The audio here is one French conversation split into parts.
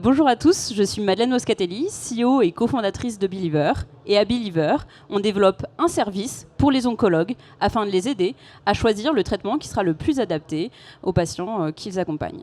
Bonjour à tous, je suis Madeleine Moscatelli, CEO et cofondatrice de Believer. Et à Believer, on développe un service pour les oncologues afin de les aider à choisir le traitement qui sera le plus adapté aux patients qu'ils accompagnent.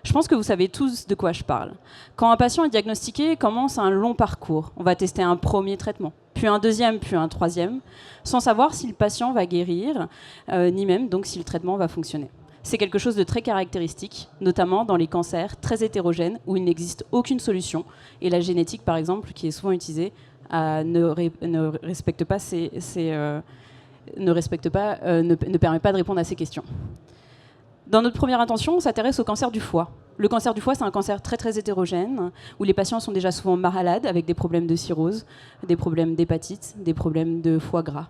Je pense que vous savez tous de quoi je parle. Quand un patient est diagnostiqué, commence un long parcours. On va tester un premier traitement, puis un deuxième, puis un troisième, sans savoir si le patient va guérir, ni même donc si le traitement va fonctionner. C'est quelque chose de très caractéristique, notamment dans les cancers très hétérogènes où il n'existe aucune solution. Et la génétique, par exemple, qui est souvent utilisée, ne permet pas de répondre à ces questions. Dans notre première intention, on s'intéresse au cancer du foie. Le cancer du foie, c'est un cancer très très hétérogène, où les patients sont déjà souvent malades, avec des problèmes de cirrhose, des problèmes d'hépatite, des problèmes de foie gras.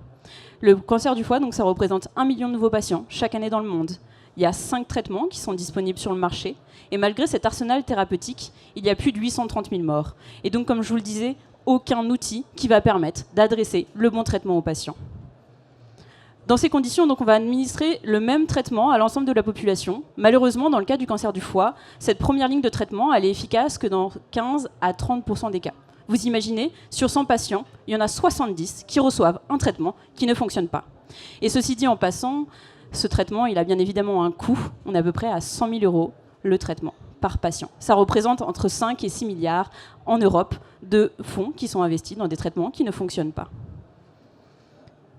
Le cancer du foie, donc, ça représente 1 million de nouveaux patients chaque année dans le monde. Il y a 5 traitements qui sont disponibles sur le marché. Et malgré cet arsenal thérapeutique, il y a plus de 830 000 morts. Et donc, comme je vous le disais, aucun outil qui va permettre d'adresser le bon traitement aux patients. Dans ces conditions, donc, on va administrer le même traitement à l'ensemble de la population. Malheureusement, dans le cas du cancer du foie, cette première ligne de traitement, elle est efficace que dans 15 à 30% des cas. Vous imaginez, sur 100 patients, il y en a 70 qui reçoivent un traitement qui ne fonctionne pas. Et ceci dit, en passant, ce traitement, il a bien évidemment un coût. On est à peu près à 100 000 € le traitement par patient. Ça représente entre 5 et 6 milliards en Europe de fonds qui sont investis dans des traitements qui ne fonctionnent pas.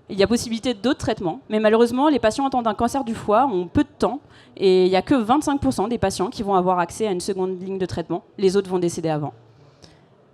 Il y a possibilité d'autres traitements, mais malheureusement, les patients atteints d'un cancer du foie ont peu de temps et il n'y a que 25% des patients qui vont avoir accès à une seconde ligne de traitement. Les autres vont décéder avant.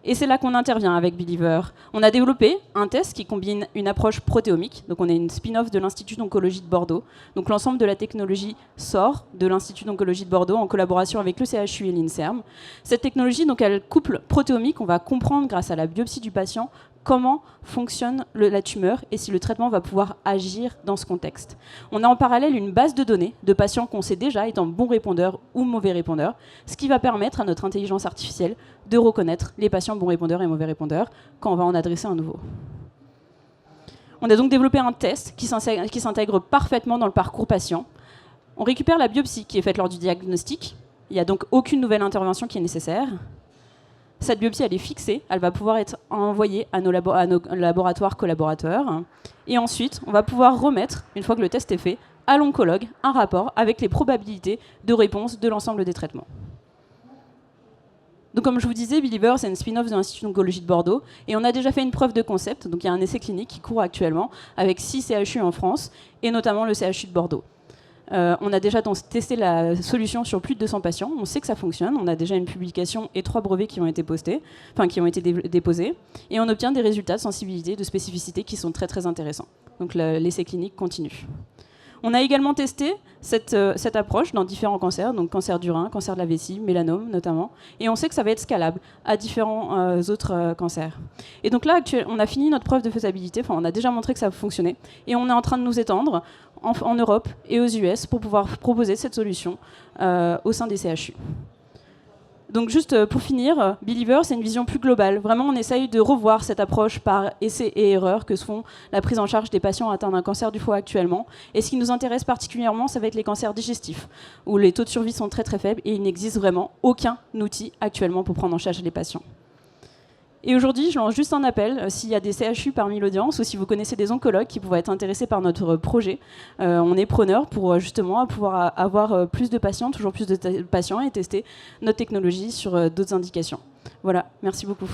Et c'est là qu'on intervient avec Believer. On a développé un test qui combine une approche protéomique. Donc on est une spin-off de l'Institut d'oncologie de Bordeaux. Donc l'ensemble de la technologie sort de l'Institut d'oncologie de Bordeaux en collaboration avec le CHU et l'INSERM. Cette technologie, donc, elle couple protéomique. On va comprendre grâce à la biopsie du patient comment fonctionne la tumeur et si le traitement va pouvoir agir dans ce contexte. On a en parallèle une base de données de patients qu'on sait déjà étant bons répondeurs ou mauvais répondeurs, ce qui va permettre à notre intelligence artificielle de reconnaître les patients bons répondeurs et mauvais répondeurs quand on va en adresser un nouveau. On a donc développé un test qui s'intègre parfaitement dans le parcours patient. On récupère la biopsie qui est faite lors du diagnostic. Il n'y a donc aucune nouvelle intervention qui est nécessaire. Cette biopsie, elle est fixée, elle va pouvoir être envoyée à nos laboratoires collaborateurs. Et ensuite, on va pouvoir remettre, une fois que le test est fait, à l'oncologue un rapport avec les probabilités de réponse de l'ensemble des traitements. Donc, comme je vous disais, Believer, c'est une spin-off de l'Institut d'oncologie de Bordeaux. Et on a déjà fait une preuve de concept. Donc, il y a un essai clinique qui court actuellement avec 6 CHU en France, et notamment le CHU de Bordeaux. On a déjà testé la solution sur plus de 200 patients. On sait que ça fonctionne. On a déjà une publication et 3 brevets qui ont été déposés. Et on obtient des résultats de sensibilité, de spécificité qui sont très très intéressants. Donc l'essai clinique continue. On a également testé cette approche dans différents cancers, donc cancer du rein, cancer de la vessie, mélanome notamment. Et on sait que ça va être scalable à différents autres cancers. Et donc là, on a fini notre preuve de faisabilité. Enfin, on a déjà montré que ça fonctionnait. Et on est en train de nous étendre en Europe et aux US pour pouvoir proposer cette solution au sein des CHU. Donc juste pour finir, Believer, c'est une vision plus globale. Vraiment, on essaye de revoir cette approche par essai et erreur que se font la prise en charge des patients atteints d'un cancer du foie actuellement. Et ce qui nous intéresse particulièrement, ça va être les cancers digestifs, où les taux de survie sont très très faibles et il n'existe vraiment aucun outil actuellement pour prendre en charge les patients. Et aujourd'hui, je lance juste un appel, s'il y a des CHU parmi l'audience ou si vous connaissez des oncologues qui pourraient être intéressés par notre projet, on est preneur pour justement pouvoir avoir plus de patients, toujours plus de patients et tester notre technologie sur d'autres indications. Voilà, merci beaucoup.